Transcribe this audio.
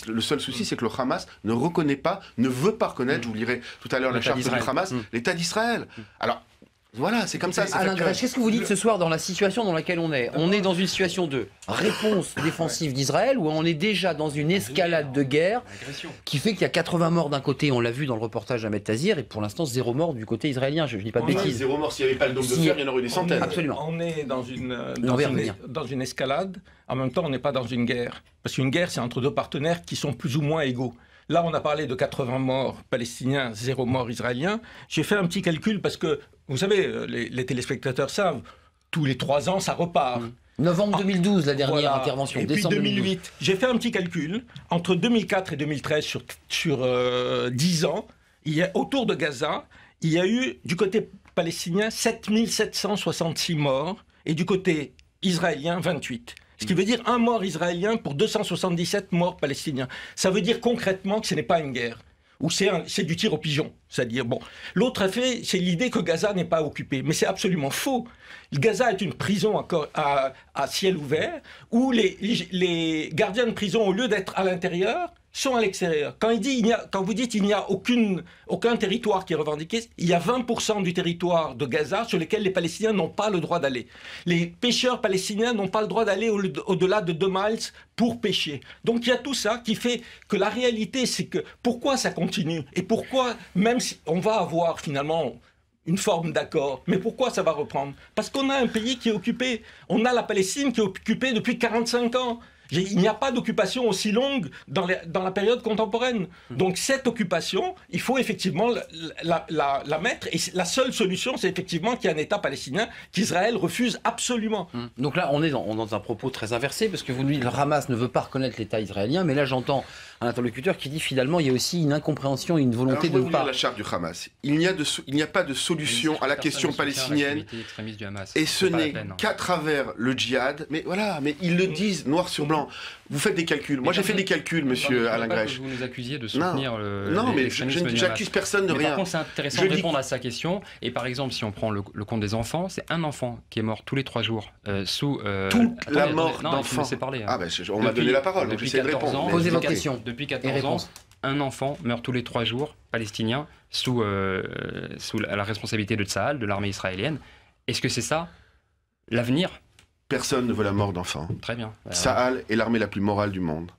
Le seul souci, c'est que le Hamas ne reconnaît pas, ne veut pas reconnaître, je vous lirai tout à l'heure la charte du Hamas, l'État d'Israël. Alors, voilà, c'est comme ça. Alain Grèche, qu'est-ce que vous dites ce soir dans la situation dans laquelle on est? On est dans une situation de réponse défensive d'Israël ou on est déjà dans une escalade de guerre qui fait qu'il y a 80 morts d'un côté, on l'a vu dans le reportage d'Ahmed Tazir, et pour l'instant 0 mort du côté israélien, je ne dis pas de bêtises. 0 morts, s'il n'y avait pas le dôme de fer, il y en aurait eu des centaines. Absolument. On est dans une escalade, en même temps on n'est pas dans une guerre. Parce qu'une guerre, c'est entre deux partenaires qui sont plus ou moins égaux. Là, on a parlé de 80 morts palestiniens, 0 morts israéliens. J'ai fait un petit calcul parce que, vous savez, les téléspectateurs savent, tous les 3 ans, ça repart. Novembre 2012, la dernière intervention. Et puis 2008. J'ai fait un petit calcul. Entre 2004 et 2013, sur 10 ans, autour de Gaza, il y a eu, du côté palestinien, 7766 morts et du côté israélien, 28. Ce qui veut dire 1 mort israélien pour 277 morts palestiniens. Ça veut dire concrètement que ce n'est pas une guerre, ou c'est du tir au pigeon. C'est-à-dire, bon, l'autre effet, c'est l'idée que Gaza n'est pas occupé. Mais c'est absolument faux. Gaza est une prison à ciel ouvert, où les gardiens de prison, au lieu d'être à l'intérieur, sont à l'extérieur. Quand vous dites qu'il n'y a aucun territoire qui est revendiqué, il y a 20% du territoire de Gaza sur lequel les Palestiniens n'ont pas le droit d'aller. Les pêcheurs palestiniens n'ont pas le droit d'aller au-delà de 2 miles pour pêcher. Donc il y a tout ça qui fait que la réalité, c'est que pourquoi ça continue et pourquoi, même si on va avoir finalement une forme d'accord, mais pourquoi ça va reprendre? Parce qu'on a un pays qui est occupé. On a la Palestine qui est occupée depuis 45 ans. Il n'y a pas d'occupation aussi longue dans la période contemporaine. Donc cette occupation, il faut effectivement la mettre. Et la seule solution, c'est effectivement qu'il y ait un État palestinien qu'Israël refuse absolument. Donc là, on est dans un propos très inversé, parce que vous nous dites que le Hamas ne veut pas reconnaître l'État israélien, mais là j'entends un interlocuteur qui dit finalement il y a aussi une incompréhension, une volonté de ne pas... la charte du Hamas. Il n'y a pas de solution à la question palestinienne, et ce n'est qu'à travers le djihad. Mais voilà, mais ils le disent noir sur blanc. Vous faites des calculs. Moi, j'ai fait des calculs, monsieur Alain Grèche. Vous nous accusiez de soutenir mais j'accuse personne de rien. Par contre, c'est intéressant de répondre à sa question. Et par exemple, si on prend le compte des enfants, c'est un enfant qui est mort tous les 3 jours sous... Toute la mort d'enfants. Ah ben, on m'a donné la parole, donc j'essaie de répondre. Posez votre question. Depuis 14 ans, un enfant meurt tous les 3 jours, palestinien, sous la responsabilité de Tsahal, de l'armée israélienne. Est-ce que c'est ça l'avenir? Personne ne veut la mort d'enfants. Très bien. Tsahal est l'armée la plus morale du monde.